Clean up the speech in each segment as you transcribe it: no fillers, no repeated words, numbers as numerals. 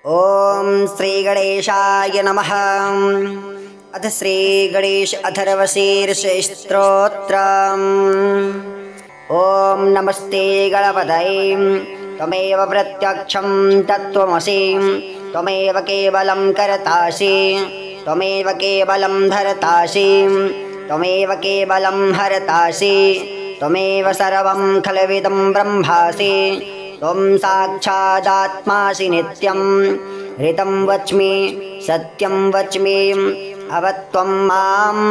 ओम श्री गणेशाय नमः। अथ श्री गणेश अथर्वशीर्ष स्तोत्रम्। ओम नमस्ते गणपतये त्वमेव प्रत्यक्षं तत्त्वमसि त्वमेव केवलं कर्तासि त्वमेव केवलं धर्तासि त्वमेव केवलं हर्तासि त्वमेव सर्वं खल्विदं ब्रह्मासि त्वं साक्षादात्मासि नित्यं ऋतं वच्मि सत्यं वच्मि अवत्वं माम्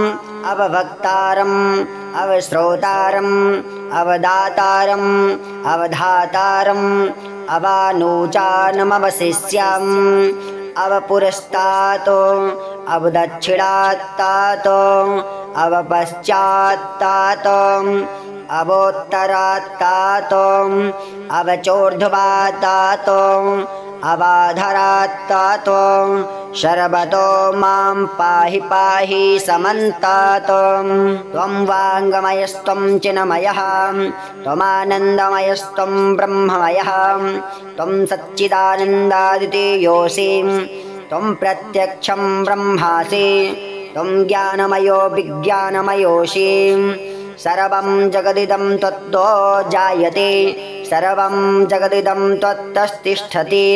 अवभक्तारम् अवश्रोतारम् अवदातारम् अवधातारम् अवानूचानमवशिष्यम् अवपुरस्तात् अवदक्षिणात्तात् अवपश्चात्तात् अवोत्तरात्तात् अवचोर्ध्वात्तात् अवाधरात्तात् शर्वतो मां पाहि पाहि समन्तात्। त्वं वाङ्मयस्त्वं चिन्मयः त्वमानन्दमयस्त्वं ब्रह्ममयः त्वं सच्चिदानन्दादितीयोऽसि त्वं प्रत्यक्षं ब्रह्मासि त्वं ज्ञानमयो विज्ञानमयोऽसि सर्वं जगदिदं त्वत्तो जायते सर्वं जगदिदं त्वत्तस्तिष्ठति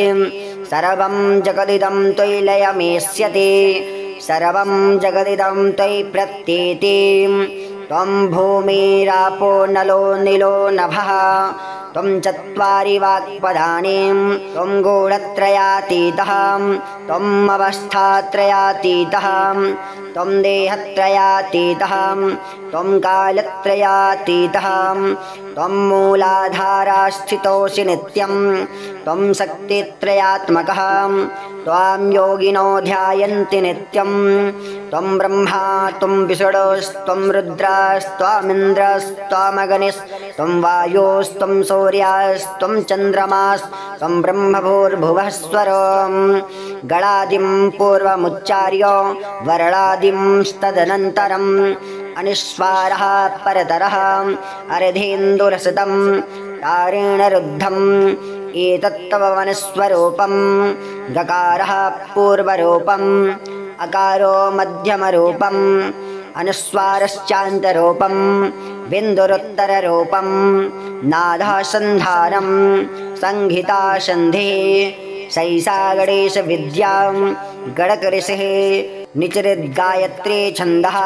सर्वं जगदिदं त्वयि लयमेष्यति सर्वं जगदिदं त्वयि प्रत्येति। त्वं भूमिरापो नलो नीलो नभः त्वं चत्वारि वाक्पदानि त्वं गुणत्रयातीतः त्वम् अवस्थात्रयातीतः त्वं देहत्रयातीतः त्वं कालत्रयातीतः त्वं मूलाधारस्थितोऽसि नित्यं त्वं शक्तित्रयात्मकः त्वां योगिनो ध्यायन्ति नित्यं त्वं ब्रह्मा त्वं विष्णुस्त्वं रुद्रस्त्वामिन्द्रस्त्वामग्निस्त्वं वायुस्त्वं सूर्यस्त्वं चन्द्रमास्त्वं ब्रह्मभूर्भुवः स्वरम् गणादिं पूर्वमुच्चार्य वर्णादिं तदनन्तरम् अनिस्वारः परतरः अर्धेन्दुरसतं तारेण रुद्धम् एतत्तव वनस्वरूपं गकारः पूर्वरूपम् अकारो मध्यमरूपम् अनुस्वारश्चान्तरूपं बिन्दुरुत्तररूपं नादः सन्धानं संहिता सन्धिः सैषा गणेश विद्या गणकऋषिः निचरिद्गायत्री छन्दः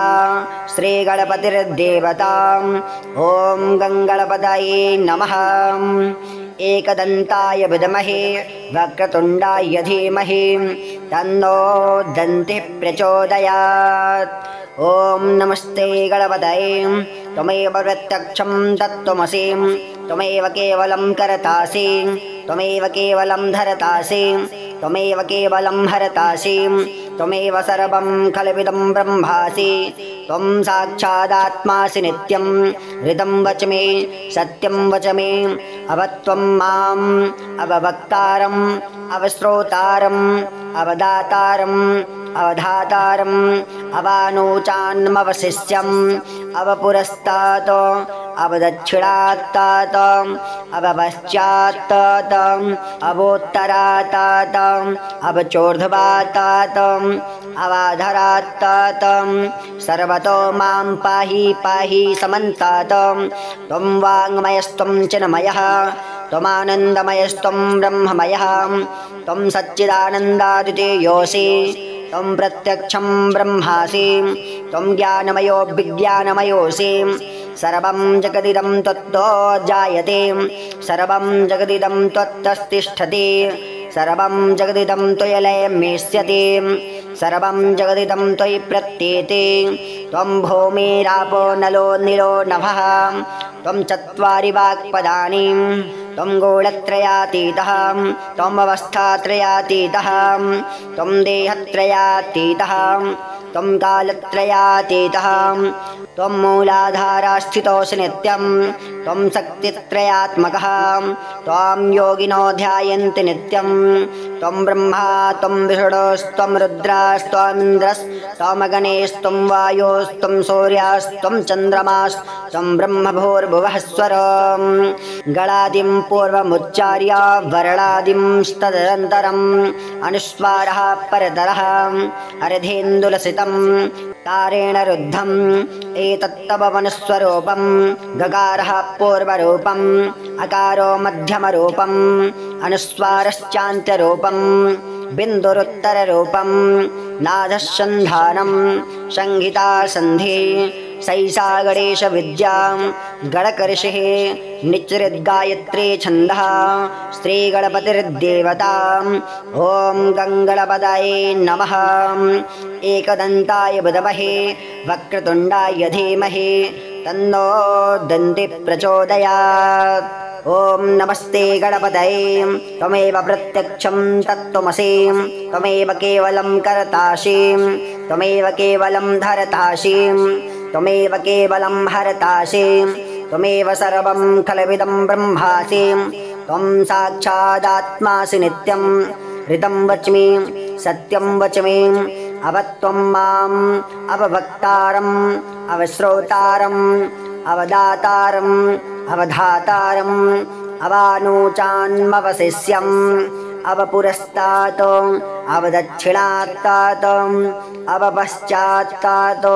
श्री गणपतिर्देवता। ओम गंगणपतये नमः। एकदन्ताय विद्महे वक्रतुण्डाय धीमहि तन्नो दन्तिः प्रचोदयात्। ओम नमस्ते गणपतये त्वमेव प्रत्यक्षं तत्त्वमसि त्वमेव केवलं कर्तासि त्वमेव केवलं धर्तासि त्वमेव केवलं हर्तासि त्वमेव सर्वं खल्विदं ब्रह्मासि त्वं साक्षादात्मासि नित्यं ऋतं वच्मि सत्यं वच्मि अवत्वं माम् अवभक्तारम् अवश्रोतारम् अवदातारम् अवधातारम् अवानूचान्मवशिष्यम् अवपुरस्तात् अवदक्षिणात्तात् अवपश्चात्तात् अवोत्तरात्तात् अवचोर्ध्वात्तात् अवाधरात्तात् सर्वतो मां पाहि पाहि समन्तात्। त्वं वाङ्मयस्त्वं चिन्मयः त्वमानन्दमयस्त्वं ब्रह्ममयः त्वं सच्चिदानन्दादितीयोऽसि त्वं प्रत्यक्षं ब्रह्मासि त्वं ज्ञानमयो विज्ञानमयोऽसि सर्वं जगदिदं त्वत्तो जायते सर्वं जगदिदं त्वत्तस्तिष्ठति सर्वं जगदिदं त्वयि लयमेष्यति सर्वं जगदिदं त्वयि प्रत्येति। त्वं भूमिरापो नलो नीलो नभः त्वं चत्वारि वाक्पदानि त्वं गुणत्रयातीतः त्वम् अवस्थात्रयातीतः त्वं देहत्रयातीतः त्वं कालत्रयातीतः त्वं मूलाधारस्थितोऽसि नित्यं त्वं शक्तित्रयात्मकः त्वां योगिनो ध्यायन्ति नित्यं त्वं ब्रह्मा त्वं विष्णुस्त्वं रुद्रस्त्वामिन्द्रस्त्वामग्निस्त्वं वायुस्त्वं सूर्यस्त्वं चन्द्रमास्त्वं ब्रह्मभूर्भुवः स्वरम् गणादिं पूर्वमुच्चार्य वर्णादिंस्तदनन्तरम् अनुस्वारः परतरः अर्धेन्दुलसितं तारेण रुद्धम् एतत्तव मनुस्वरूपं गकारः पूर्वरूपम् अकारो मध्यमरूपम् अनुस्वारश्चान्त्यरूपम् बिन्दुरुत्तररूपम् नादः संहिता संधि सैषा गणेश विद्या गणकर्षिः निचृद्गायत्री छन्दः श्रीगणपतिर्देवता ॐ गङ्गणपतये नमः। एकदन्ताय विद्महे वक्रतुण्डाय धीमहि तन्नो दन्तिः प्रचोदयात्। ॐ नमस्ते गणपतये त्वमेव प्रत्यक्षं तत्त्वमसि त्वमेव केवलं कर्तासि त्वमेव केवलं धर्तासि त्वमेव केवलं हर्तासि त्वमेव सर्वं खलविदं ब्रह्मासि त्वं साक्षादात्मासि नित्यं ऋतं वच्मि सत्यं वच्मि अवत्वं माम् अवभक्तारम् अवश्रोतारम् अवदातारम् अवधातारम् अवानूचान्मवशिष्यम् अवपुरस्तात् अवदक्षिणात्तात् अवपश्चात्तात्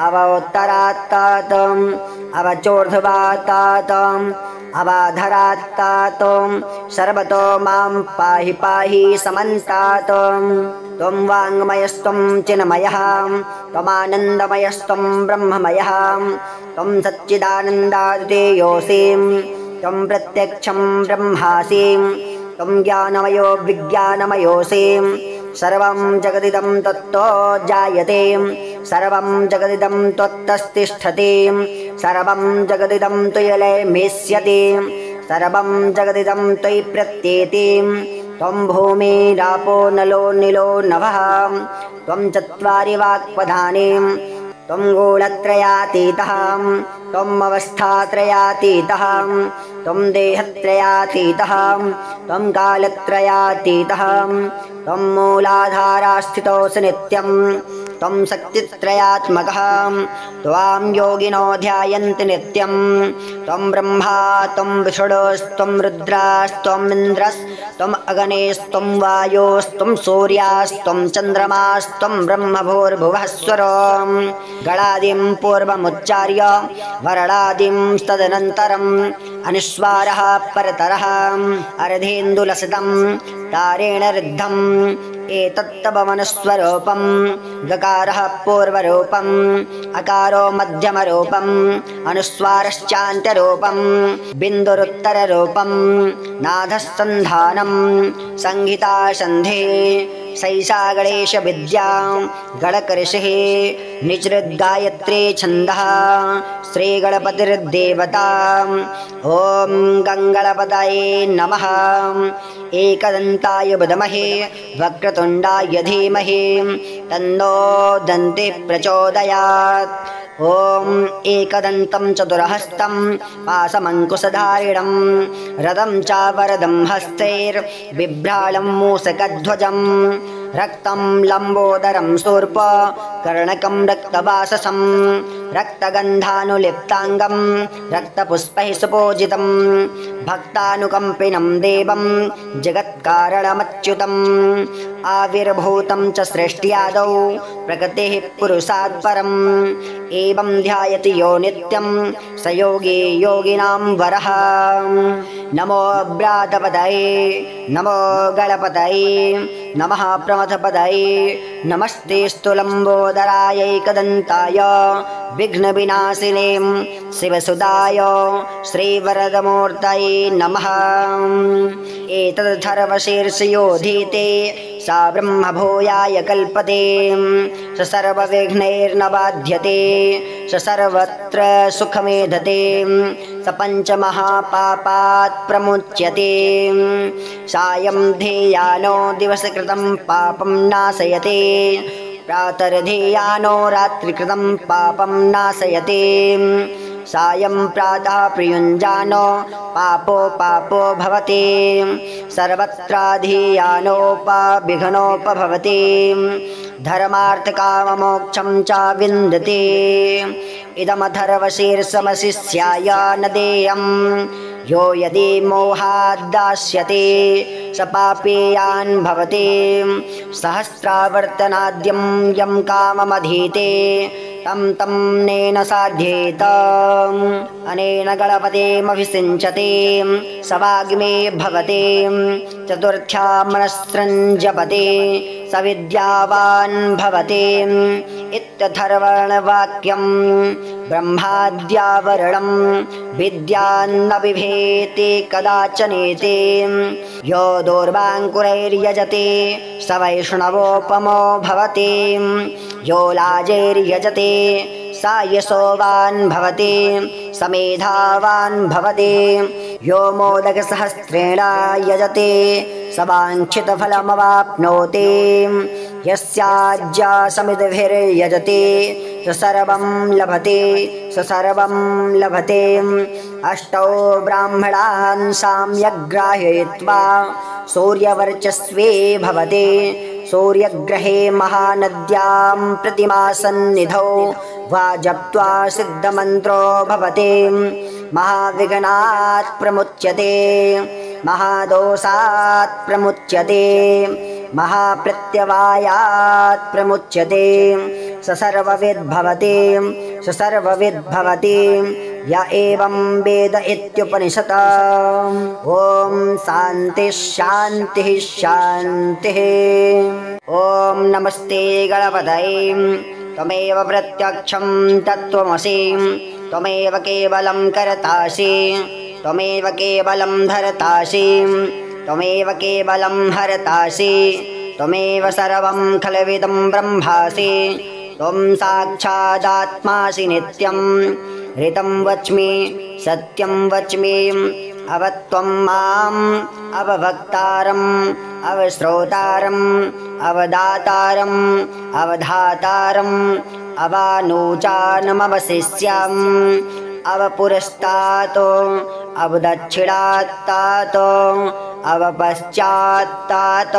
अवोत्तरात्तात् अवचोर्ध्वात्तात् अवाधरात्तात् सर्वतो मां पाहि पाहि समन्तात्। त्वं वाङ्मयस्त्वं चिन्मयः त्वमानन्दमयस्त्वं ब्रह्ममयः त्वं सच्चिदानन्दादितेयोऽसि त्वं प्रत्यक्षं ब्रह्मासि त्वं ज्ञानमयो विज्ञानमयोऽसि सर्वं जगदिदं त्वत्तो जायते सर्वं जगदिदं त्वत्तस्तिष्ठति सर्वं जगदिदं त्वयिलयमेष्यति सर्वं जगदिदं त्वयि प्रत्येति त्वं भूमिरापो नलो निलो नभः त्वं चत्वारि वाक्पदानि त्वं गुणत्रयातीतः त्वम् अवस्थात्रयातीतः त्वं देहत्रयातीतः त्वं कालत्रयातीतः त्वं मूलाधारास्थितोऽसि नित्यं त्वं शक्तित्रयात्मकः त्वां योगिनो ध्यायन्ति नित्यं त्वं ब्रह्मा त्वं विष्णुस्त्वं रुद्रास्त्वम् इन्द्रस्त्वम् अग्निस्त्वं वायुस्त्वं सूर्यास्त्वं चन्द्रमास्त्वं ब्रह्मभूर्भुवः स्वरम् गणादिं पूर्वमुच्चार्य वर्णादिंस्तदनन्तरम् अनुस्वारः परतरः अर्धेन्दुलसितं तारेण रुद्धम् एतत्तव मनुस्वरूपं गकारः पूर्वरूपम् अकारो मध्यमरूपम् अनुस्वारश्चान्त्यरूपम् बिन्दुरुत्तररूपम् नादः संहिता संधि सैषा गणेश विद्या गणकर्षिः निचृद्गायत्री छन्दः श्रीगणपतिर्देवता ॐ गङ्गणपतये नमः। एकदन्ताय विद्महे वक्रतुण्डाय धीमहि तन्नो दन्तिः प्रचोदयात्। ॐ एकदन्तं चतुर्हस्तं पाशमङ्कुशधारिणं रथं च वरदं हस्तैर्बिभ्रालं मूषकध्वजं रक्तं लम्बोदरं शूर्प कर्णकं रक्तवाससं रक्तगन्धानुलिप्ताङ्गं रक्तपुष्पैः सुपूजितं भक्तानुकम्पिनं देवं जगत्कारणमच्युतम् आविर्भूतं च सृष्ट्यादौ प्रकृतिः पुरुषात् परम् एवं ध्यायति यो नित्यं स योगी योगिनां वरः। नमो व्रातपतये नमो गणपतये नमः प्रमथपतये नमस्ते स्तुलम्बोदरायैकदन्ताय विघ्नविनाशिने शिवसुदाय श्रीवरदमूर्तये नमः। एतद्धर्वशीर्षयोधीते सा ब्रह्मभूयाय कल्पते स सर्वविघ्नैर्न बाध्यते स सर्वत्र सुखमेधते स पञ्चमहापापात् प्रमुच्यते सायं ध्येयानो दिवसकृतं पापं नाशयते प्रातर्ध्येयानो रात्रिकृतं पापं नाशयते सायं प्रातः प्रयुञ्जानो पापो भवति सर्वत्राधियानोपविघ्नोपभवति धर्मार्थकाममोक्षं च विन्दते इदमथर्वशीर्षमशिष्याय न देयं यो यदि मोहाद्दास्यते स पापेयान् भवति सहस्रावर्तनाद्यं यं काममधीते तं तं नेन साध्येत अनेन गणपतेमभिषिञ्चते स वाग्मे भवते चतुर्थ्या मनस्सृञ्जपते स विद्यावान् भवते इत्यथर्वणवाक्यं ब्रह्माद्यावरणं विद्यान्न बिभेति कदाचनेति यो दूर्वाङ्कुरैर्यजते स वैष्णवोपमो भवति यो लाजैर्यजते स यशोवान् भवति स मेधावान् भवति यो मोदकसहस्रेण यजते स वाञ्छितफलमवाप्नोति यस्याज्ञासमितिभिर्यजते स सर्वं लभते अष्टौ ब्राह्मणान् साम्यग्राहयित्वा सूर्यवर्चस्वे भवते सूर्यग्रहे महानद्यां प्रतिमासन्निधौ वा जप्त्वा सिद्धमन्त्रो भवते महाविघ्नात् प्रमुच्यते महादोषात् प्रमुच्यते महाप्रत्यवायात् प्रमुच्यते स सर्वविद् भवति य एवं वेद इत्युपनिषत्। ॐ शान्तिः शान्तिः शान्तिः। ॐ नमस्ते गणपतये त्वमेव प्रत्यक्षं तत्त्वमसि त्वमेव केवलं कर्तासि त्वमेव केवलं धर्तासि त्वमेव केवलं हर्तासि त्वमेव सर्वं खल्विदं ब्रह्मासि त्वं साक्षादात्मासि नित्यं ऋतं वच्मि सत्यं वच्मि अवत्वं माम् अवभक्तारम् अवश्रोतारम् अवदातारम् अवधातारम् अवानूचानमवशिष्याम् अवपुरस्तात् अवदक्षिणात्तात् अवपश्चात्तात्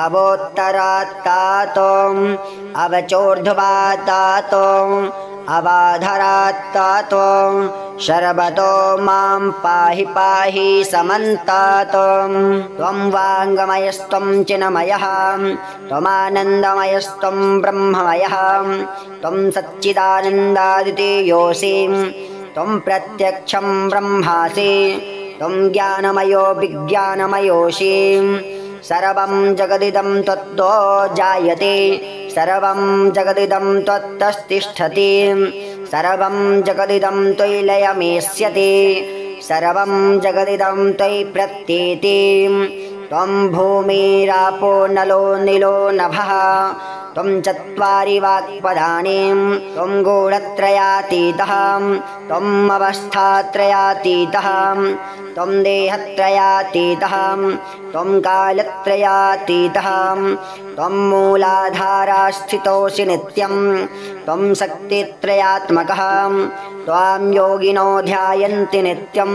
अवोत्तरात्तात् अवचोर्ध्वात्तात् अवाधरात्तात् शर्वतो मां पाहि पाहि समन्तात् त्वं वाङ्गमयस्त्वं चिन्मयः त्वमानन्दमयस्त्वं ब्रह्ममयः त्वं सच्चिदानन्दादितीयोऽसि त्वं प्रत्यक्षं ब्रह्मासि त्वं ज्ञानमयो विज्ञानमयोऽसि सर्वं जगदिदं त्वत्तो जायते सर्वं जगदिदं त्वत्तस्तिष्ठति सर्वं जगदिदं त्वयि लयमेष्यति सर्वं जगदिदं त्वयि प्रत्येति त्वं भूमिरापो नलो निलो नभः त्वं चत्वारि वाक्पदानि त्वं गूढत्रयातीतः त्वम् अवस्थात्रयातीतः त्वं देहत्रयातीतः त्वं कालत्रयातीतः त्वं मूलाधारास्थितोऽसि नित्यं त्वं शक्तित्रयात्मकः त्वां योगिनो ध्यायन्ति नित्यं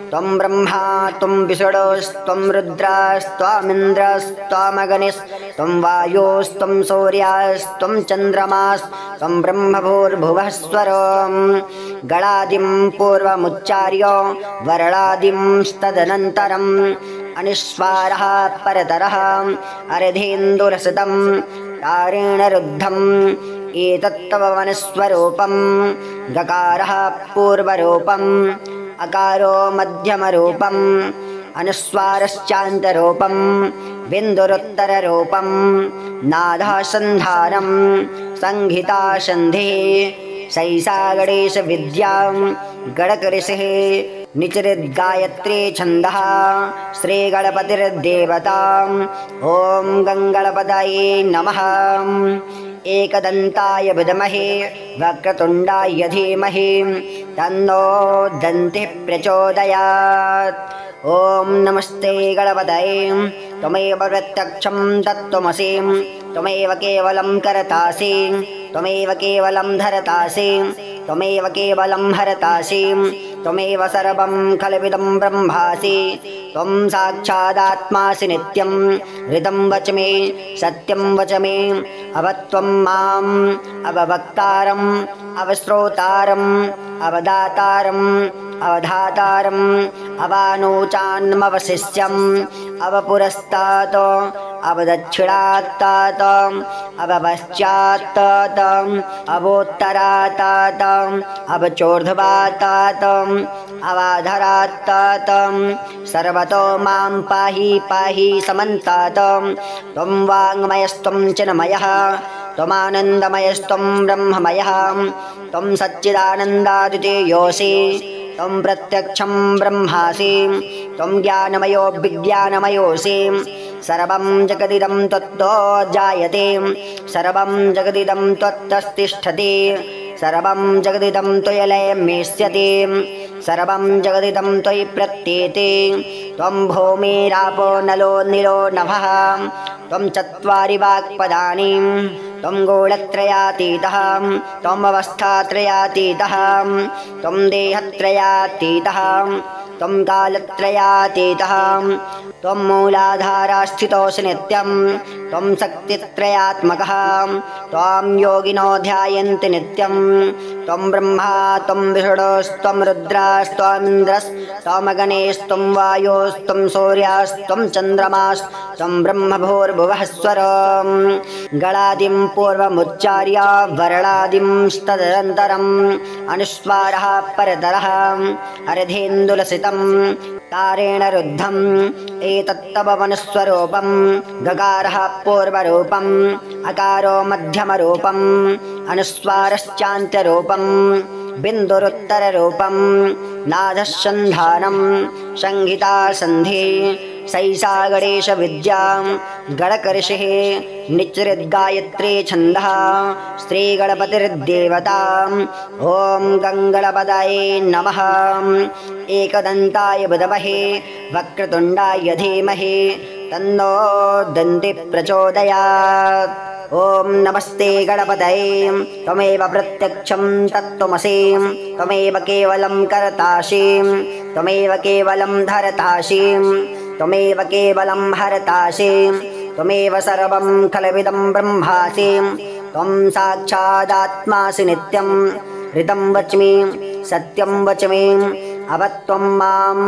त्वं ब्रह्मा त्वं विष्णुस्त्वं रुद्रस्त्वामिन्द्रस्त्वामग्निस्त्वं वायुस्त्वं सूर्यस्त्वं चन्द्रमास्त्वं ब्रह्मभूर्भुवः स्वरं गणादिं पूर्वमुच्चार्य वर्णादिंस्तदनन्तरम् अनिस्वारः परतरः अर्धेन्दुरसतं तारेण रुद्धम् एतत्तव वनस्वरूपं गकारः पूर्वरूपम् अकारो मध्यमरूपम् अनुस्वारश्चान्तरूपं बिन्दुरुत्तररूपं नादः सन्धानं संहिता सन्धिः सैषा गणेश विद्या गणकऋषिः निचरिद्गायत्री छन्दः श्रीगणपतिर्देवता ॐ गङ्गणपतये नमः। एकदन्ताय विद्महे वक्रतुण्डाय धीमहि तन्नो दन्तिः प्रचोदयात्। ॐ नमस्ते गणपतये त्वमेव प्रत्यक्षं तत्त्वमसि त्वमेव केवलं कर्तासि त्वमेव केवलं धर्तासि त्वमेव केवलं हर्तासि त्वमेव सर्वं खल्विदं ब्रह्मासि त्वं साक्षादात्मासि नित्यं ऋतं वच्मि सत्यं वच्मि अवत्वं माम् अवभक्तारम् अवश्रोतारम् अवदातारम् अवधातारम् अवानोचान्मवशिष्यम् अवपुरस्तात् अवदक्षिणात्तात् अवपश्चात्तात् अवोत्तरात्तात् अवचोर्ध्वात्तात् अवाधरात्तात् सर्वतो मां पाहि पाहि समन्तात् त्वं वाङ्मयस्त्वं चिन्मयः त्वमानन्दमयस्त्वं ब्रह्ममयः त्वं सच्चिदानन्दादितेयोऽसि त्वं प्रत्यक्षं ब्रह्मासि त्वं ज्ञानमयो विज्ञानमयोऽसि सर्वं जगदिदं त्वत्तो जायते सर्वं जगदिदं त्वत्तस्तिष्ठति सर्वं जगदिदं त्वयलयमेष्यति सर्वं जगदिदं त्वयि प्रत्येते त्वं भूमिरापो नलो निलो नभः त्वं चत्वारि वाक्पदानि त्वं गोलत्रयातीतः त्वमवस्थात्रयातीतः त्वं देहत्रयातीतः त्वं कालत्रयातीतः त्वं मूलाधारस्थितोऽसि नित्यं त्वं शक्तित्रयात्मकः त्वां योगिनो ध्यायन्ति नित्यं त्वं ब्रह्मा त्वं विष्णुस्त्वं रुद्रास्त्वमिन्द्रस्त्वमगणेस्त्वं वायोस्त्वं सूर्यास्त्वं चन्द्रमास्त्वं ब्रह्मभूर्भुवः स्वरं गणादिं पूर्वमुच्चार्य वर्णादिंस्तदनन्तरम् अनुस्वारः परतरः अर्धेन्दुलसितं तारेण रुद्धम् एतत्तव मनुस्वरूपं गकारः पूर्वरूपम् अकारो मध्यमरूपम् अनुस्वारश्चान्त्यरूपं बिन्दुरुत्तररूपं नादसन्धानं संहिता संधि सैषा गणेश विद्या गणकर्षिः निचृद्गायत्री छन्दः श्रीगणपतिर्देवता ॐ गङ्गणपतये नमः एकदन्ताय विद्महे वक्रतुण्डाय धीमहि तन्नो दन्तिः प्रचोदयात् ॐ नमस्ते गणपतये त्वमेव प्रत्यक्षं तत्त्वमसि त्वमेव केवलं कर्तासि त्वमेव केवलं धर्तासि त्वमेव केवलं हर्तासि त्वमेव सर्वं खलविदं ब्रह्मासि त्वं साक्षादात्मासि नित्यं ऋतं वच्मि सत्यं वच्मि अवत्वं माम्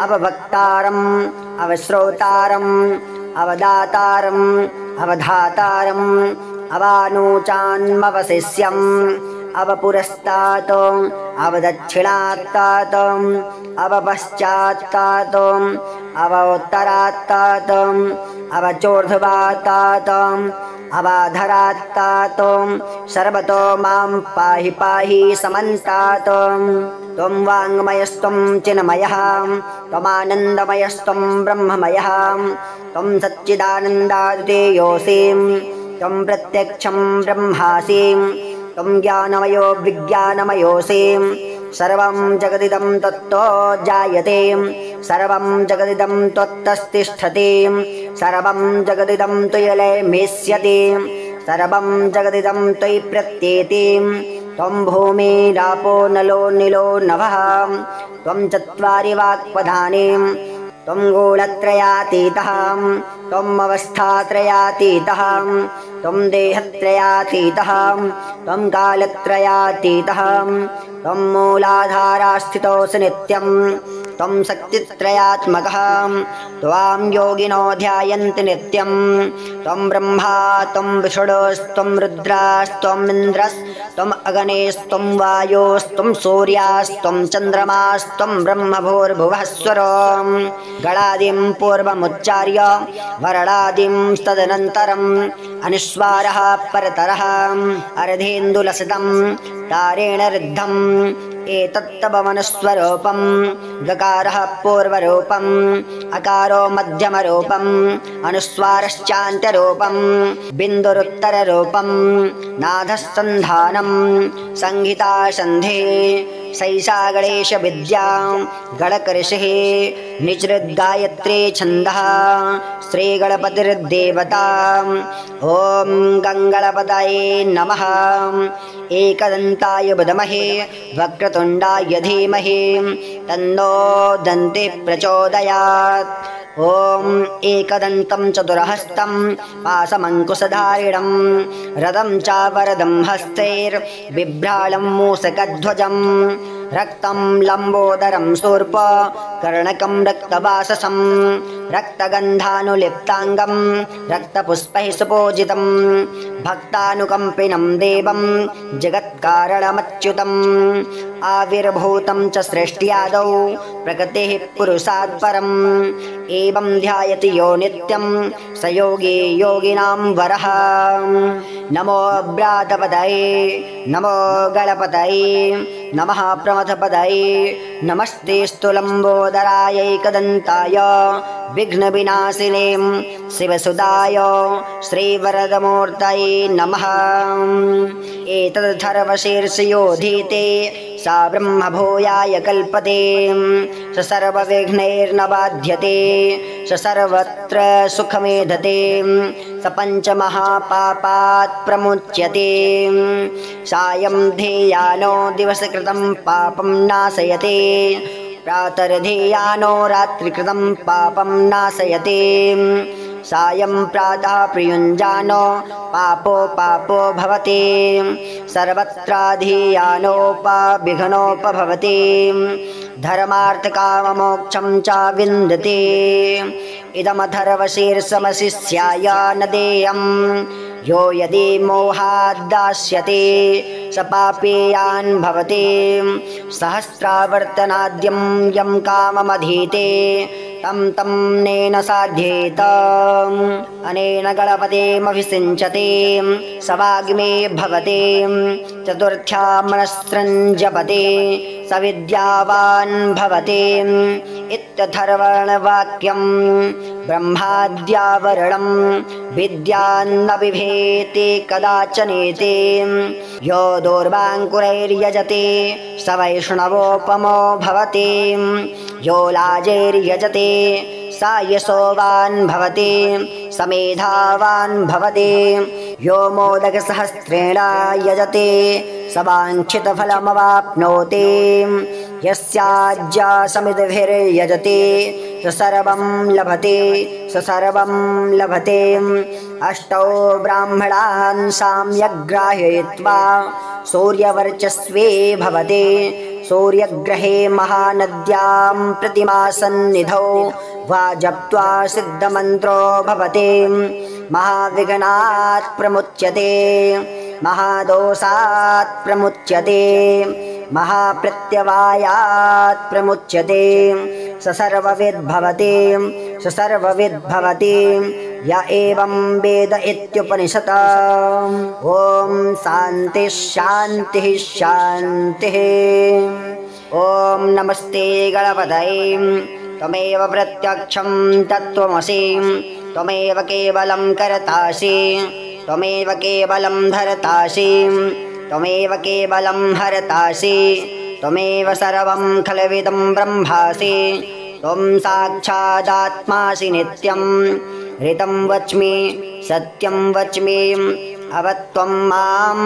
अवभक्तारम् अवश्रोतारम् अवदातारम् अवधातारम् अवानोचान्मवशिष्यम् अवपुरस्तात् अवदक्षिणात्तात् अवपश्चात्तात् अवोत्तरात्तात् अवचोर्ध्वात्तात् अवाधरात्तात् सर्वतो मां पाहि पाहि समन्तात् त्वं वाङ्मयस्त्वं चिन्मयः त्वमानन्दमयस्त्वं ब्रह्ममयः त्वं सच्चिदानन्दादितेयोऽसि त्वं प्रत्यक्षं ब्रह्मासि त्वं ज्ञानमयो विज्ञानमयोऽसि सर्वं जगदिदं त्वत्तो जायते सर्वं जगदिदं त्वत्तस्तिष्ठति सर्वं जगदिदं त्वयलयमेष्यति सर्वं जगदिदं त्वयि प्रत्येति त्वं भूमिरापो नलो निलो नभः त्वं चत्वारि वाक्पदानि त्वं गोलत्रयातीतः त्वम् अवस्थात्रयातीतः त्वं देहत्रयातीतः त्वं कालत्रयातीतः त्वं मूलाधारस्थितोऽसि नित्यं त्वं शक्तित्रयात्मकः त्वां योगिनो ध्यायन्ति नित्यं त्वं ब्रह्मा त्वं विष्णुस्त्वं रुद्रास्त्वमिन्द्रस्त्वम् अगणेस्त्वं वायोस्त्वं सूर्यास्त्वं चन्द्रमास्त्वं ब्रह्मभूर्भुवः स्वरं गणादिं पूर्वमुच्चार्य वर्णादिंस्तदनन्तरम् अनुस्वारः परतरः अर्धेन्दुलसितं तारेण रुद्धम् एतत्तव मनुस्वरूपं गकारः पूर्वरूपम् अकारो मध्यमरूपम् अनुस्वारश्चान्त्यरूपं बिन्दुरुत्तररूपं नादसन्धानं संहिता संधि सैषा गणेश विद्या गणकर्षिः निचृद्गायत्री छन्दः श्रीगणपतिर्देवता ॐ गङ्गणपतये नमः एकदन्ताय विद्महे वक्रतुण्डाय धीमहि तन्नो दन्तिः प्रचोदयात् ॐ एकदन्तं चतुरहस्तं पाशमङ्कुशधारिणं रदं च वरदं हस्तैर्बिभ्रालं मूषकध्वजं रक्तं लम्बोदरं शूर्प कर्णकं रक्तवाससं रक्तगन्धानुलिप्ताङ्गं रक्तपुष्पैः सुपूजितं भक्तानुकम्पिनं देवं जगत्कारणमच्युतम् आविर्भूतं च सृष्ट्यादौ प्रकृतिः पुरुषात् परम् एवं ध्यायति यो नित्यं स योगी योगिनां वरः। नमो व्रातपदये नमो गणपतये नमः प्रमथपदये नमस्ते स्तुलम्बोदराय एकदन्ताय विघ्नविनाशिने शिवसुदाय श्रीवरदमूर्तये नमः। एतद्धर्वशीर्षयोधीते सा ब्रह्मभूयाय कल्पते स सर्वविघ्नैर्न बाध्यते स सर्वत्र सुखमेधते स पञ्चमहापापात् प्रमुच्यते सायं ध्येयानो दिवसकृतं पापं नाशयते प्रातर्ध्येयानो रात्रिकृतं पापं नाशयते सायं प्रातः प्रयुञ्जानो पापो भवति सर्वत्राधियानोपविघ्नोपभवति धर्मार्थकाममोक्षं च विन्दते इदमथर्वशीर्षमशिष्याय न देयं यो यदि मोहाद्दास्यते स पापेयान् भवति सहस्रावर्तनाद्यं यं काममधीते तं नेन साध्येत अनेन गणपतेमभिषिञ्चते स वाग्मे भवते चतुर्थ्या मनस्सृञ्जपते स विद्यावान् भवते इत्यथर्वणवाक्यं ब्रह्माद्यावरणं विद्यान्न बिभेति कदाचनेति यो दूर्वाङ्कुरैर्यजते स वैष्णवोपमो भवति यो लाजैर्यजते स यशोवान् भवति स मेधावान् भवति यो मोदकसहस्रेण यजते स वाञ्छितफलमवाप्नोति यस्याज्या समितिभिर्यजते स सर्वं लभते अष्टौ ब्राह्मणान् साम्यग्राहयित्वा सूर्यवर्चस्वे भवते सूर्यग्रहे महानद्यां प्रतिमासन्निधौ वा जप्त्वा सिद्धमन्त्रो भवते महाविघ्नात् प्रमुच्यते महादोषात् प्रमुच्यते महाप्रत्यवायात् प्रमुच्यते स सर्वविद् भवति य एवं वेद इत्युपनिषत्। ॐ शान्तिः शान्तिः शान्तिः। ॐ नमस्ते गणपतये त्वमेव प्रत्यक्षं तत्त्वमसि त्वमेव केवलं कर्तासि त्वमेव केवलं धर्तासि त्वमेव केवलं हर्तासि त्वमेव सर्वं खलविदं ब्रह्मासि त्वं साक्षादात्मासि नित्यं ऋतं वच्मि सत्यं वच्मि अवत्वं माम्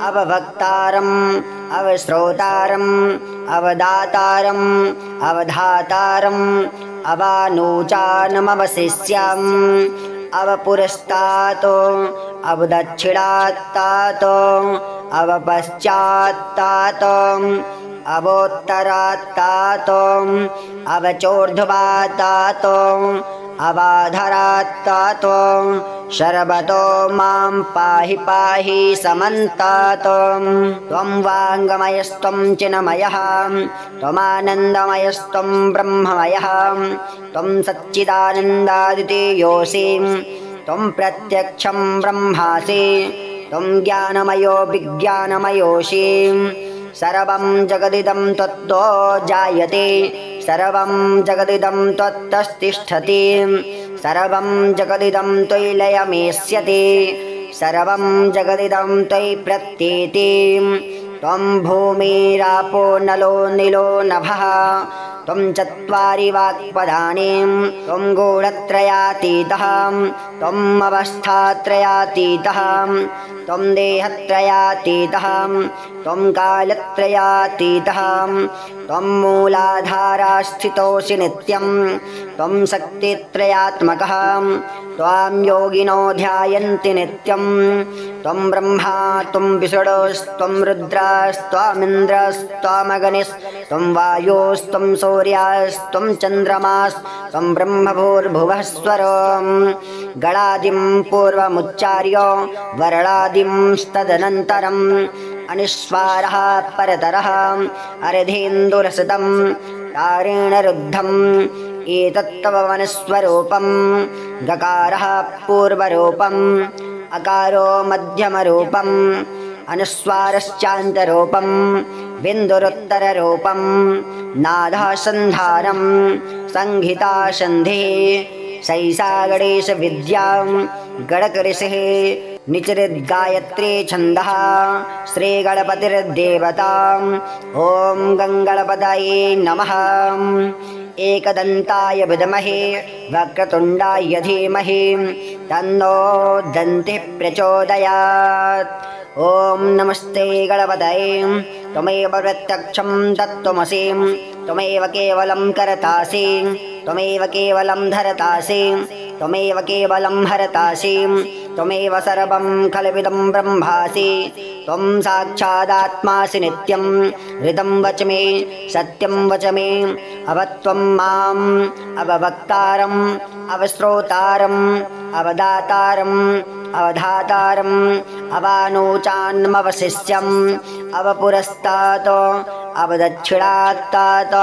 अवभक्तारम् अवश्रोतारम् अवदातारम् अवधातारम् अवानूचानमवशिष्यम् अवपुरस्तातो अवदक्षिणात्तातो अवपश्चात्तातो अवोत्तरात्तातो अवचोर्ध्वात्तातो अवाधरात्तातो शर्वतो मां पाहि पाहि समन्तातो त्वं वाङ्गमयस्त्वं चिन्मयः त्वमानन्दमयस्त्वं ब्रह्ममयः त्वं सच्चिदानन्दादितेयोऽसि त्वं प्रत्यक्षं ब्रह्मासि त्वं ज्ञानमयो विज्ञानमयोऽसि सर्वं जगदिदं त्वत्तो जायते सर्वं जगदिदं त्वत्तस्तिष्ठति सर्वं जगदिदं त्वयि लयमेष्यति सर्वं जगदिदं त्वयि प्रत्येति त्वं भूमिरापो नलो निलो नभः त्वं चत्वारि वाक्पदानि त्वं गुणत्रयातीतः त्वम् अवस्थात्रयातीतः त्वं देहत्रयातीतः त्वं कालत्रयातीतः त्वं मूलाधारास्थितोऽसि नित्यं त्वं शक्तित्रयात्मकः त्वां योगिनो ध्यायन्ति नित्यं त्वं ब्रह्मा त्वं विष्णुस्त्वं रुद्रस्त्वामिन्द्रस्त्वामग्निस्त्वं वायुस्त्वं सूर्यस्त्वं चन्द्रमास्त्वं ब्रह्मभूर्भुवः स्वरं गणादिं पूर्वमुच्चार्य वर्णादिंस्तदनन्तरम् अनिस्वारः परतरः अर्धेन्दुरसतं तारेण रुद्धम् एतत्तव वनस्वरूपं गकारः पूर्वरूपम् अकारो मध्यमरूपम् अनुस्वारश्चान्तरूपं बिन्दुरुत्तररूपं नादः सन्धानं संहिता सन्धिः सैषा गणेश विद्या गणकऋषिः निचरिद्गायत्री छन्दः श्रीगणपतिर्देवता ॐ गङ्गणपतये नमः। एकदन्ताय विद्महे वक्रतुण्डाय धीमहि तन्नो दन्तिः प्रचोदयात्। ॐ नमस्ते गणपतये त्वमेव प्रत्यक्षं तत्त्वमसि त्वमेव केवलं कर्तासि त्वमेव केवलं धर्तासि त्वमेव केवलं हर्तासि त्वमेव सर्वं खल्विदं ब्रह्मासि त्वं साक्षादात्मासि नित्यं ऋतं वच मे सत्यं वच मे अवत्वं माम् अववक्तारम् अवश्रोतारम् अवदातारम् अवधातारम् अवानोचान्मवशिष्यम् अवपुरस्तात् अवदक्षिणात्तात्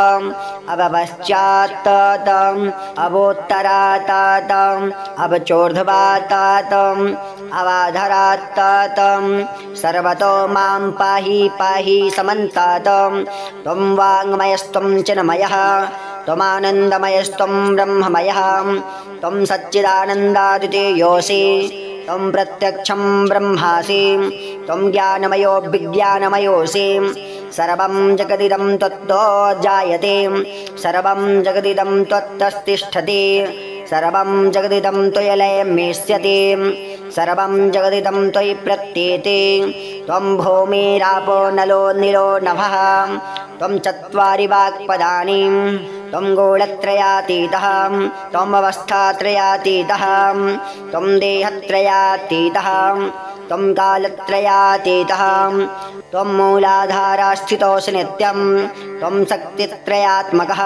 अवपश्चात्तात् अवोत्तरात्तात् अवचोर्ध्वात्तात् अवाधरात्तात् सर्वतो मां पाहि पाहि समन्तात्। त्वं वाङ्मयस्त्वं चिन्मयः त्वमानन्दमयस्त्वं ब्रह्ममयः त्वं सच्चिदानन्दादितेयोऽसि त्वं प्रत्यक्षं ब्रह्मासि त्वं ज्ञानमयो विज्ञानमयोऽसि सर्वं जगदिदं त्वत्तो जायते सर्वं जगदिदं त्वत्तस्तिष्ठति सर्वं जगदिदं त्वयि लयमेष्यति सर्वं जगदिदं त्वयि प्रत्येते त्वं भूमिरापो नलो निलो नभः त्वं चत्वारि वाक्पदानि त्वं गोलत्रयातीतः त्वम् अवस्थात्रयातीतः त्वं देहत्रयातीतः त्वं कालत्रयातीतः त्वं मूलाधारास्थितोऽसि नित्यं त्वं शक्तित्रयात्मकः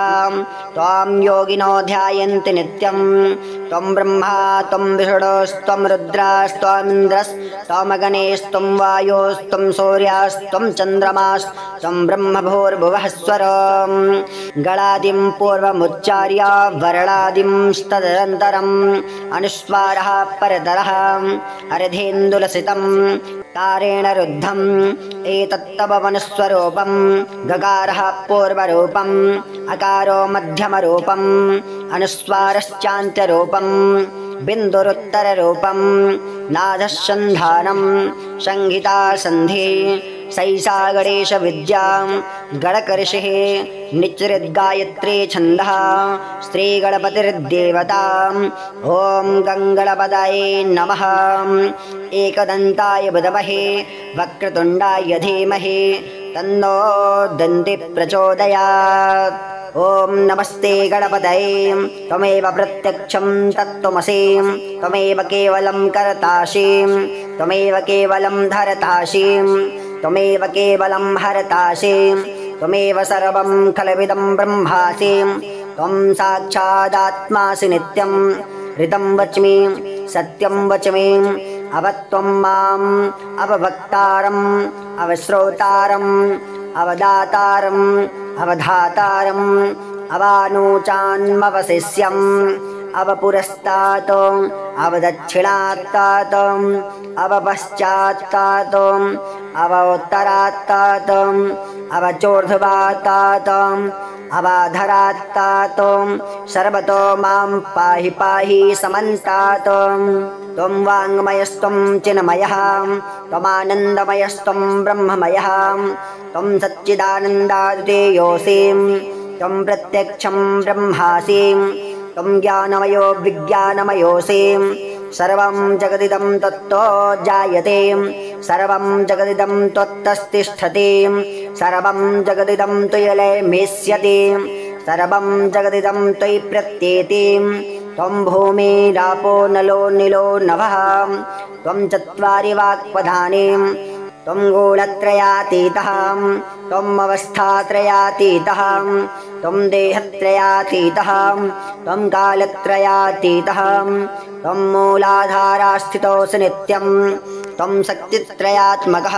त्वां योगिनो ध्यायन्ति नित्यं त्वं ब्रह्मा त्वं विष्णुस्त्वं रुद्रस्त्वामिन्द्रस्त्वामग्निस्त्वं वायुस्त्वं सूर्यस्त्वं चन्द्रमास्त्वं ब्रह्मभूर्भुवः स्वरं गणादिं पूर्वमुच्चार्य वर्णादिंस्तदनन्तरम् अनुस्वारः परतरः अर्धेन्दुलसितं तारेण रुद्धम् एतत्तव वनस्वरूपं गकारः पूर्वरूपम् अकारो मध्यमरूपम् अनुस्वारश्चान्त्यरूपं बिन्दुरुत्तररूपं नादः सन्धानं संहिता सन्धिः सैषा गणेश विद्या गणकऋषिः निचरिद्गायत्री छन्दः श्रीगणपतिर्देवता ॐ गङ्गणपतये नमः। एकदन्ताय विद्महे वक्रतुण्डाय धीमहि तन्नो दन्तिः प्रचोदयात्। ॐ नमस्ते गणपतये त्वमेव प्रत्यक्षं तत्त्वमसि त्वमेव केवलं कर्तासि त्वमेव केवलं धर्तासि त्वमेव केवलं हर्तासि त्वमेव सर्वं खल्विदं ब्रह्मासि त्वं साक्षादात्मासि नित्यं ऋतं वच मे सत्यं वच मे अवत्वं माम् अववक्तारम् अवश्रोतारम् अवदातारम् अवधातारम् अवानोचान्मवशिष्यम् अवपुरस्तात् अवदक्षिणात्तात् अवपश्चात्तात् अवोत्तरात्तात् अवचोर्ध्वात्तात् अवाधरात्तात् सर्वतो मां पाहि पाहि समन्तात्। त्वं वाङ्मयस्त्वं चिन्मयः त्वमानन्दमयस्त्वं ब्रह्ममयः त्वं सच्चिदानन्दादितेयोऽसि त्वं प्रत्यक्षं ब्रह्मासि त्वं ज्ञानमयो विज्ञानमयोऽसि सर्वं जगदिदं तत्तो जायते सर्वं जगदिदं त्वत्तस्तिष्ठति सर्वं जगदिदं त्वयिमेष्यति सर्वं जगदिदं त्वयि प्रत्येति त्वं भूमिरापो नलो नीलो नभः त्वं चत्वारि वाक्पदानि त्वं गुणत्रयातीतः त्वम् अवस्थात्रयातीतः त्वं देहत्रयातीतः त्वं कालत्रयातीतः त्वं मूलाधारास्थितोऽसि नित्यं त्वं शक्तित्रयात्मकः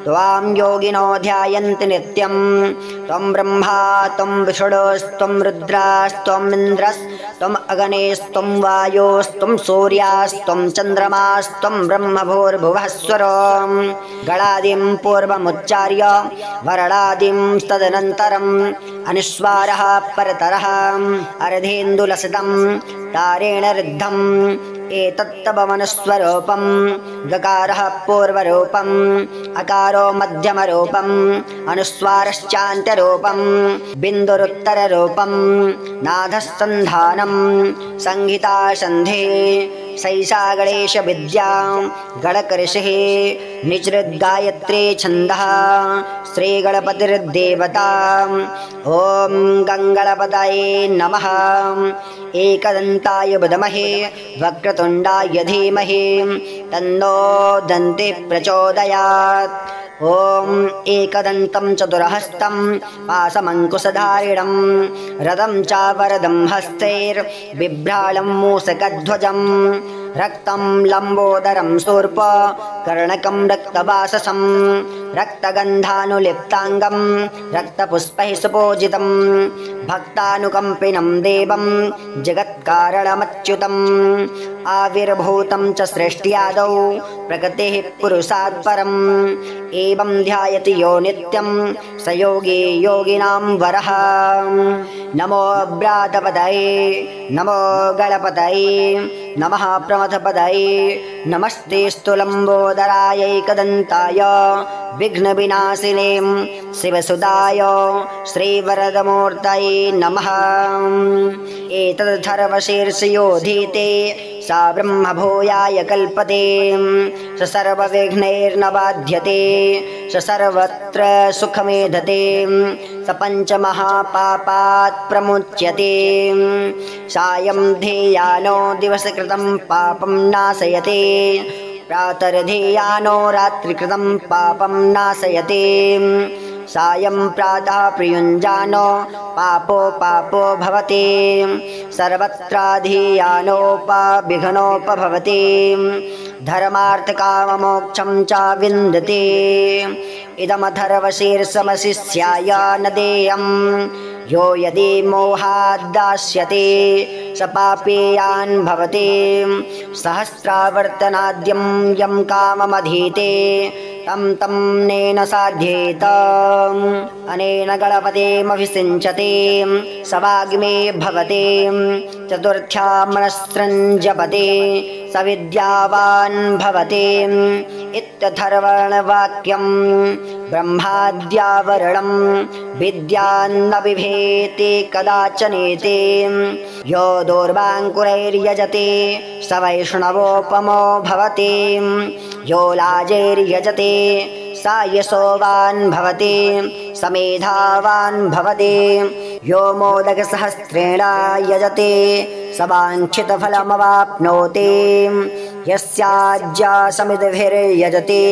त्वां योगिनो ध्यायन्ति नित्यं त्वं ब्रह्मा त्वं विष्णुस्त्वं रुद्रास्त्वम् इन्द्रस्त्वम् अग्निस्त्वं वायुस्त्वं सूर्यास्त्वं चन्द्रमास्त्वं ब्रह्मभूर्भुवः स्वरं गणादिं पूर्वमुच्चार्य वरणादिं तदनन्तरम् अनुस्वारः परतरः अर्धेन्दुलसितं तारेण रुद्धम् एतत्तव मनस्वरूपं गकारः पूर्वरूपम् अकारो मध्यमरूपम् अनुस्वारश्चान्त्यरूपम् बिन्दुरुत्तररूपम् नादस्सन्धानं संहिता सन्धे सैषा गणेश विद्या गणकऋषिः निजृद्गायत्री छन्दः श्रीगणपतिर्देवता ॐ गङ्गणपतये नमः एकदन्ताय विद्महे वक्रतुण्डाय धीमहि तन्नो दन्तिः प्रचोदयात् ॐ एकदन्तं चतुर्हस्तं पाशमङ्कुशधारिणं रथं च वरदं हस्तैर्बिभ्रालं मूषकध्वजं रक्तं लम्बोदरं शूर्प कर्णकं रक्तवाससं रक्तगन्धानुलिप्ताङ्गं रक्तपुष्पैः सुपूजितं भक्तानुकम्पिनं देवं जगत्कारणमच्युतम् आविर्भूतं च सृष्ट्यादौ प्रकृतिः पुरुषात् परम् एवं ध्यायति यो नित्यं स योगी योगिनां वरः नमो व्रातपदये नमो गणपतये नमः प्रमथपदये नमस्ते स्तुलम्बोदरायैकदन्ताय विघ्नविनाशिने शिवसुताय श्रीवरदमूर्तये नमः एतद्धर्वशीर्षयोधीते सा ब्रह्मभूयाय कल्पते स सर्वविघ्नैर्न बाध्यते स सर्वत्र सुखमेधते स पञ्चमहापापात् प्रमुच्यते सायं ध्येयानो दिवसकृतं पापं नाशयते प्रातर्ध्येयानो रात्रिकृतं पापं नाशयते सायं प्रातः प्रयुञ्जानो पापो भवति सर्वत्राधियानोपविघ्नोपभवति धर्मार्थकाममोक्षं च विन्दते इदमथर्वशीर्षमशिष्याय न देयम् यो यदि मोहाद्दास्यते स पापेयान् भवति सहस्रावर्तनाद्यं यं काममधीते तं नेन साध्येत अनेन गणपतिमभिषिञ्चते स वाग्मे भवते चतुर्थ्या मनस्सृञ्जपते स विद्यावान् भवते इत्यथर्वणवाक्यं ब्रह्माद्यावरणं विद्यान्न बिभेति कदाचनेति यो दूर्वाङ्कुरैर्यजते स वैष्णवोपमो भवति यो लाजैर्यजते स यशोवान् भवति स मेधावान् भवति यो मोदकसहस्रेण यजते स वाञ्छितफलमवाप्नोति यस्याज्या समितिभिर्यजते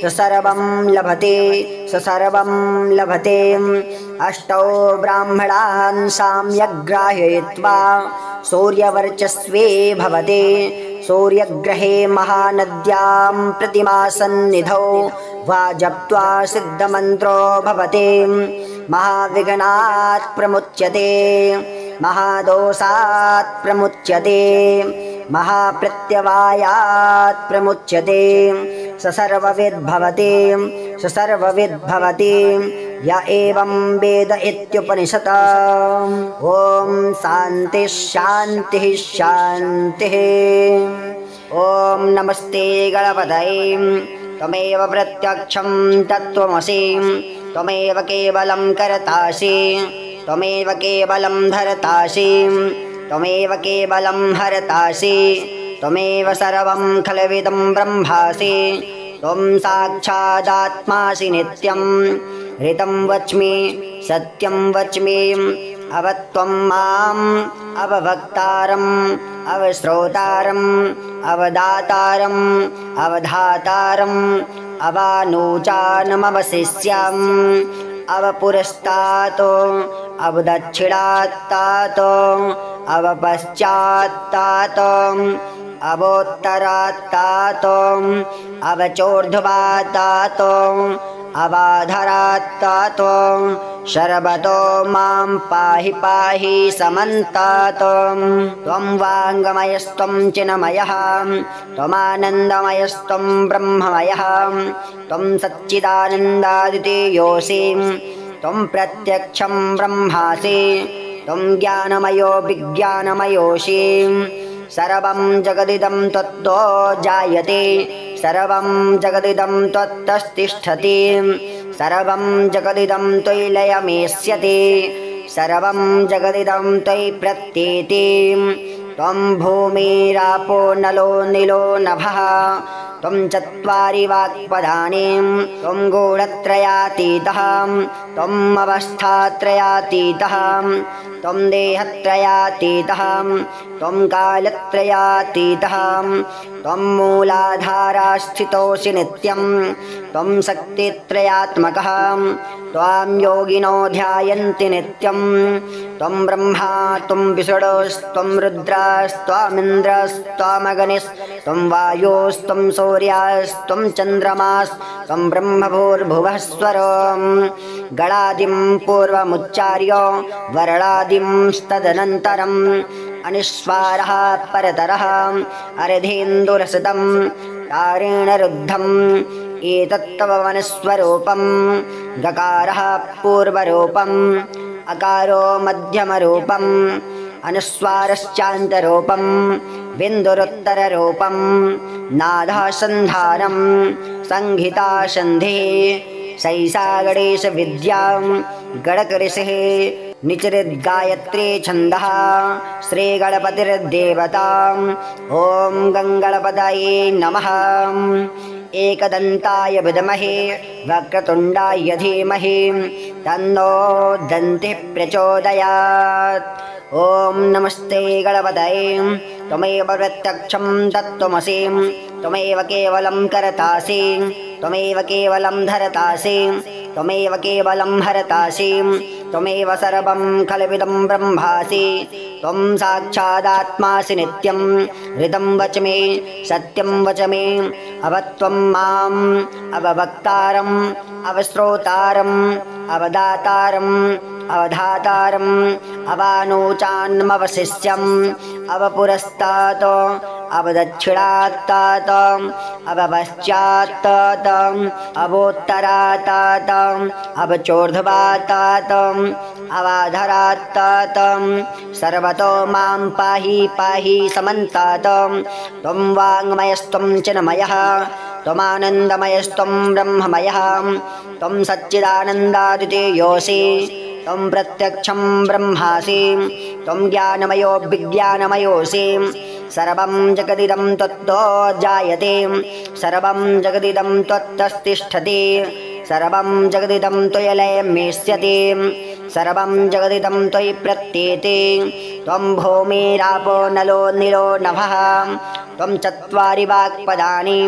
स सर्वं लभते स सर्वं लभते अष्टौ ब्राह्मणान् साम्यग्राहयित्वा सूर्यवर्चस्वे भवते सूर्यग्रहे महानद्यां प्रतिमासन्निधौ वा जप्त्वा सिद्धमन्त्रो भवते महाविघ्नात् प्रमुच्यते महादोषात् प्रमुच्यते महाप्रत्यवायात् प्रमुच्यते स सर्वविद् भवति य एवं वेद इत्युपनिषत् ॐ शान्तिः शान्तिः शान्तिः ॐ नमस्ते गणपतये त्वमेव प्रत्यक्षं तत्त्वमसि त्वमेव केवलं कर्तासि त्वमेव केवलं धर्तासि त्वमेव केवलं हर्तासि त्वमेव सर्वं खलविदं ब्रह्मासि त्वं साक्षादात्मासि नित्यं ऋतं वच्मि सत्यं वच्मि अवत्वं माम् अवभक्तारम् अवश्रोतारम् अवदातारम् अवधातारम् अवानूचानमवशिष्याम् अवपुरस्तात् अवदक्षिणात्तात् अवपश्चात्तात् अवोत्तरात्तात् अवचोर्ध्वात्तात् अवाधरात्तात् शर्वतो मां पाहि पाहि समन्तात् त्वं वाङ्गमयस्त्वं चिन्मयः त्वमानन्दमयस्त्वं ब्रह्ममयः त्वं सच्चिदानन्दादितीयोऽसि त्वं प्रत्यक्षं ब्रह्मासि त्वं ज्ञानमयो विज्ञानमयोऽसि सर्वं जगदिदं त्वत्तो जायते सर्वं जगदिदं त्वत्तस्तिष्ठति सर्वं जगदिदं त्वयि लयमेष्यति सर्वं जगदिदं त्वयि प्रत्येति त्वं भूमिरापो नलो निलो नभः त्वं चत्वारि वाक्पदानि त्वं गूढत्रयातीतः त्वम् अवस्थात्रयातीतः त्वं देहत्रयातीतः त्वं कालत्रयातीतः त्वं मूलाधारास्थितोऽसि नित्यं त्वं शक्तित्रयात्मकः त्वां योगिनो ध्यायन्ति नित्यं त्वं ब्रह्मा त्वं विष्णुस्त्वं रुद्रस्त्वामिन्द्रस्त्वामग्निस्त्वं वायुस्त्वं सूर्यस्त्वं चन्द्रमास्त्वं ब्रह्मभूर्भुवः स्वरं गणादिं पूर्वमुच्चार्य वर्णादिंस्तदनन्तरम् अनिस्वारः परतरः अर्धेन्दुरसतं तारेण रुद्धम् एतत्तव वनस्वरूपं गकारः पूर्वरूपम् अकारो मध्यमरूपम् अनुस्वारश्चान्तरूपं बिन्दुरुत्तररूपं नादः सन्धानं संहिता सन्धिः सैषा गणेश विद्या गणकऋषिः निचरिद्गायत्री छन्दः श्रीगणपतिर्देवता ॐ गङ्गणपतये नमः एकदन्ताय विद्महे वक्रतुण्डाय धीमहि तन्नो दन्तिः प्रचोदयात् ॐ नमस्ते गणपतये त्वमेव प्रत्यक्षं तत्त्वमसि त्वमेव केवलं करतासि त्वमेव केवलं धरतासि त्वमेव केवलं हरतासि त्वमेव सर्वं खलविदं ब्रह्मासि त्वं साक्षादात्मासि नित्यं ऋतं वच्मि सत्यं वच्मि अवत्वं माम् अवभक्तारम् अवश्रोतारम् अवदातारम् अवधातारम् अवानूचान्मवशिष्यम् अवपुरस्तात् अवदक्षिणात्तात् अवपश्चात्तात् अवोत्तरात्तात् अवचोर्ध्वात्तात् अवाधरात्तात् सर्वतो मां पाहि पाहि समन्तात् त्वं वाङ्मयस्त्वं चिन्मयः त्वमानन्दमयस्त्वं ब्रह्ममयः त्वं सच्चिदानन्दादितीयोऽसि त्वं प्रत्यक्षं ब्रह्मासि त्वं ज्ञानमयो विज्ञानमयोऽसि सर्वं जगदिदं त्वत्तो जायते सर्वं जगदिदं त्वत्तस्तिष्ठति सर्वं जगदिदं त्वयि लयमेष्यति सर्वं जगदिदं त्वयि प्रत्येति त्वं भूमिरापो नलो निलो नभः त्वं चत्वारि वाक्पदानि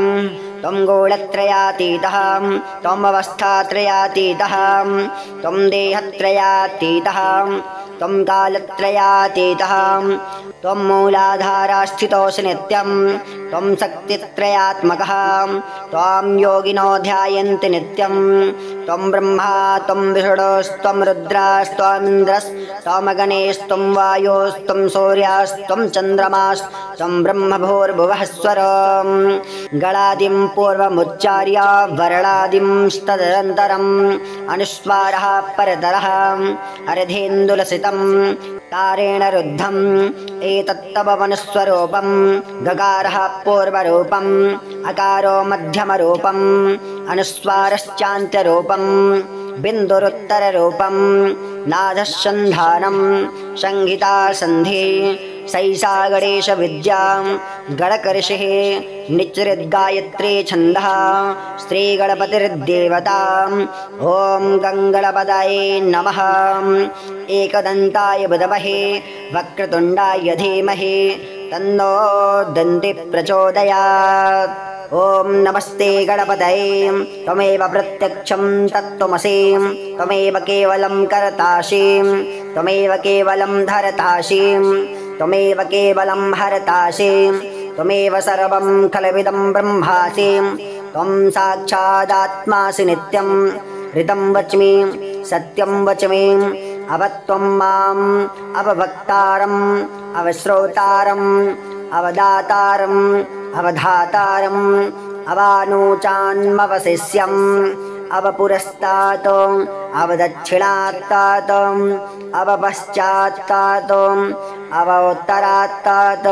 त्वं गूढत्रयातीतः त्वम् अवस्थात्रयातीतः त्वं देहत्रयातीतः त्वं कालत्रयातीतः त्वं मूलाधारास्थितोऽसि नित्यं त्वं शक्तित्रयात्मकः त्वां योगिनो ध्यायन्ति नित्यं त्वं ब्रह्मा त्वं विष्णुस्त्वं रुद्रस्त्वामिन्द्रस्त्वामग्निस्त्वं वायुस्त्वं सूर्यस्त्वं चन्द्रमास्त्वं ब्रह्मभूर्भुवः स्वरं गणादिं पूर्वमुच्चार्य वर्णादिंस्तदनन्तरम् अनुस्वारः परतरः अर्धेन्दुलसितं तारेण रुद्धम् एतत्तव वनस्वरूपं गकारः पूर्वरूपम् अकारो मध्यमरूपम् अनुस्वारश्चान्त्यरूपं बिन्दुरुत्तररूपं नादः सन्धानं संहिता सन्धिः सैषा गणेश विद्या गणकर्षिः निचृद्गायत्री छन्दः श्रीगणपतिर्देवता ॐ गङ्गणपतये नमः। एकदन्ताय विद्महे वक्रतुण्डाय धीमहि तन्नो दन्तिः प्रचोदयात्। ॐ नमस्ते गणपतये त्वमेव प्रत्यक्षं तत्त्वमसि त्वमेव केवलं कर्तासि त्वमेव केवलं धर्तासि त्वमेव केवलं हर्तासि त्वमेव सर्वं खलविदं ब्रह्मासि त्वं साक्षादात्मासि नित्यं ऋतं वच्मि सत्यं वच्मि अवत्वं माम् अवभक्तारम् अवश्रोतारम् अवदातारम् अवधातारम् अवानूचान्मवशिष्यम् अवपुरस्तात् अवदक्षिणात्तात् अवपश्चात्तात् अवोत्तरात्तात्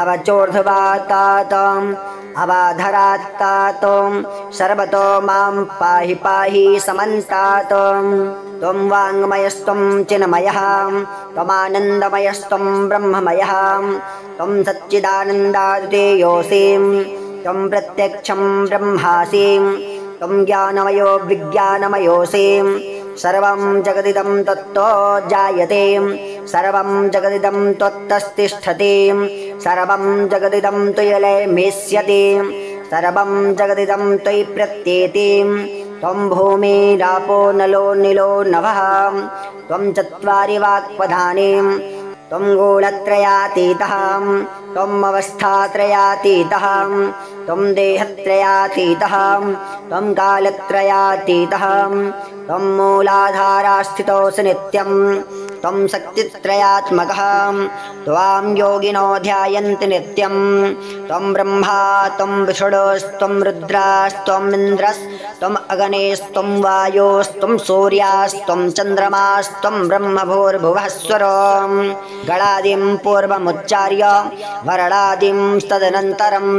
अवचोर्ध्वात्तात् अवाधरात्तात् सर्वतो मां पाहि पाहि समन्तात्। त्वं वाङ्मयस्त्वं चिन्मयः त्वमानन्दमयस्त्वं ब्रह्ममयः त्वं सच्चिदानन्दादितेयोऽसि त्वं प्रत्यक्षं ब्रह्मासि त्वं ज्ञानमयो विज्ञानमयोऽसि सर्वं जगदिदं त्वत्तो जायते सर्वं जगदिदं त्वत्तस्तिष्ठति सर्वं जगदिदं त्वयिलयमेष्यति सर्वं जगदिदं त्वयि प्रत्येति त्वं भूमिरापो नलो निलो नभः त्वं चत्वारि वाक्पदानि त्वं गुणत्रयातीतः त्वम् अवस्थात्रयातीतः त्वं देहत्रयातीतः त्वं कालत्रयातीतः त्वं मूलाधारास्थितोऽसि नित्यं त्वं शक्तित्रयात्मकः त्वां योगिनो ध्यायन्ति नित्यं त्वं ब्रह्मा त्वं विष्णुस्त्वं रुद्रास्त्वम् इन्द्रस्त्वम् अग्निस्त्वं वायुस्त्वं सूर्यास्त्वं चन्द्रमास्त्वं ब्रह्मभूर्भुवः स्वरं गणादिं पूर्वमुच्चार्य वरणादिं तदनन्तरम्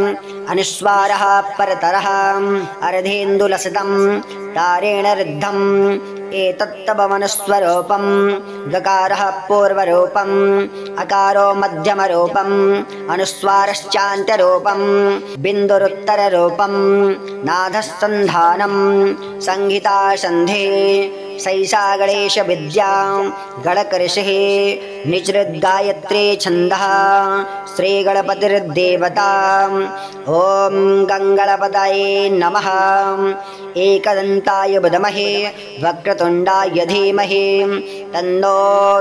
अनुस्वारः परतरः अर्धेन्दुलसितं तारेण रुद्धम् एतत्तवमनुस्वरूपं गकारः पूर्वरूपम् अकारो मध्यमरूपम् अनुस्वारश्चान्त्यरूपम् बिन्दुरुत्तररूपम् नादः संहिता सन्धि सैषा गणेश विद्या गणकर्षिः निचृद्गायत्री छन्दः श्रीगणपतिर्देवता ॐ गङ्गणपतये नमः। एकदन्ताय विद्महे वक्रतुण्डाय धीमहि तन्नो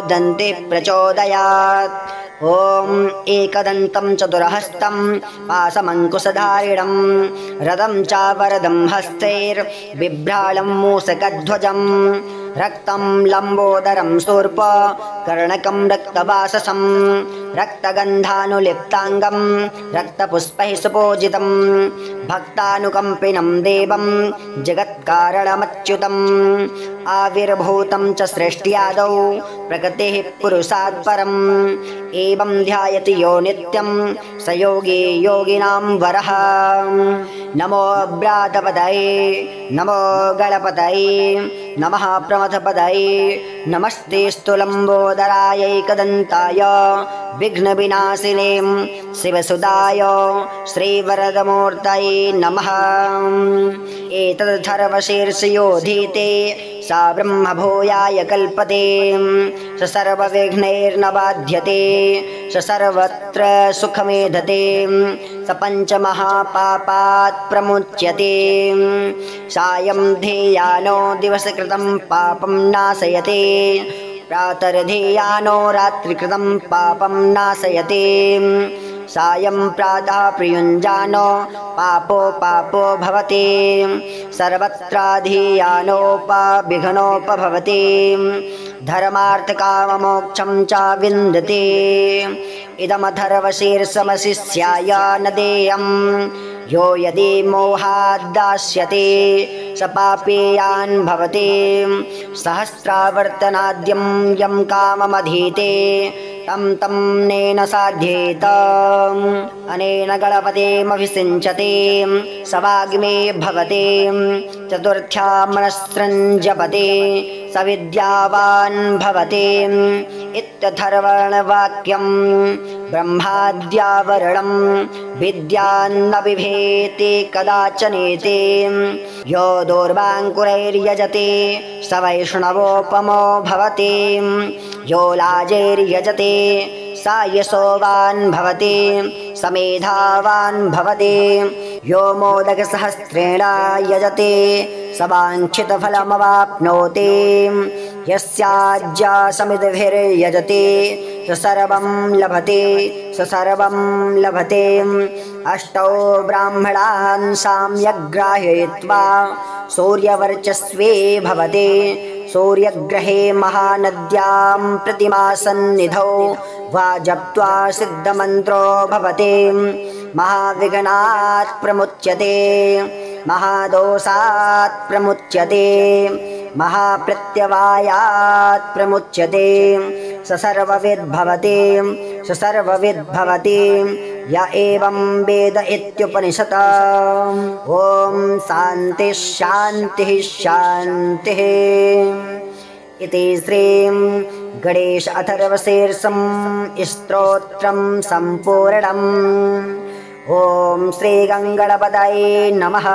दन्तिः प्रचोदयात्। ॐ एकदन्तं चतुर्हस्तं पाशमङ्कुशधारिणं रथं चावरदं हस्तैर्बिभ्रालं मूषकध्वजं रक्तं लम्बोदरं शूर्प कर्णकं रक्तवाससं रक्तगन्धानुलिप्ताङ्गं रक्तपुष्पैः सुपूजितं भक्तानुकम्पिनं देवं जगत्कारणमच्युतम् आविर्भूतं च सृष्ट्यादौ प्रकृतिः पुरुषात् परम् एवं ध्यायति यो नित्यं स योगी योगिनां वरः। नमो व्रातपतये नमो गणपतये नमः प्रमथपतये नमस्ते स्तुलम्बोदराय एकदन्ताय विघ्नविनाशिने शिवसुदाय श्रीवरदमूर्तये नमः। एतद्धर्वशीर्षयोधीते सा ब्रह्मभूयाय कल्पते स सर्वविघ्नैर्न बाध्यते स सर्वत्र सुखमेधते स पञ्चमहापापात् प्रमुच्यते सायं ध्येयानो दिवसकृतं पापं नाशयते प्रातर्ध्येयानो रात्रिकृतं पापं नाशयते सायं प्रातः प्रयुञ्जानो पापो पापो भवति सर्वत्राधियानोपविघ्नोपभवति धर्मार्थकाममोक्षं च विन्दते इदमथर्वशीर्षमशिष्याय न देयं यो यदि मोहाद्दास्यते स पापेयान् भवति सहस्रावर्तनाद्यं यं काममधीते तं तं नेन साध्येत अनेन गणपतेमभिषिञ्चते स वाग्मे भवते चतुर्थ्या मनस्सृञ्जपते स विद्यावान् भवते इत्यथर्वणवाक्यं ब्रह्माद्यावरणं विद्यान्न बिभेति कदाचनेति यो दूर्वाङ्कुरैर्यजते स वैष्णवोपमो भवति यो लाजैर्यजते स यशोवान् भवति स मेधावान् भवति यो मोदकसहस्रेण यजते स वाञ्छितफलमवाप्नोति यस्याज्ञासमितिभिर्यजते स सर्वं लभते अष्टौ ब्राह्मणान् साम्यग्राहयित्वा सूर्यवर्चस्वे भवते सूर्यग्रहे महानद्यां प्रतिमासन्निधौ वा जप्त्वा सिद्धमन्त्रो भवते महाविघ्नात् प्रमुच्यते महादोषात् प्रमुच्यते महाप्रत्यवायात् प्रमुच्यते स सर्वविद् भवति य एवं वेद इत्युपनिषत्। ॐ शान्तिः शान्तिः शान्तिः इति श्रीं गणेश अथर्वशीर्षं स्तोत्रं सम्पूर्णम्। ॐ श्रीगङ्गणपतये नमः।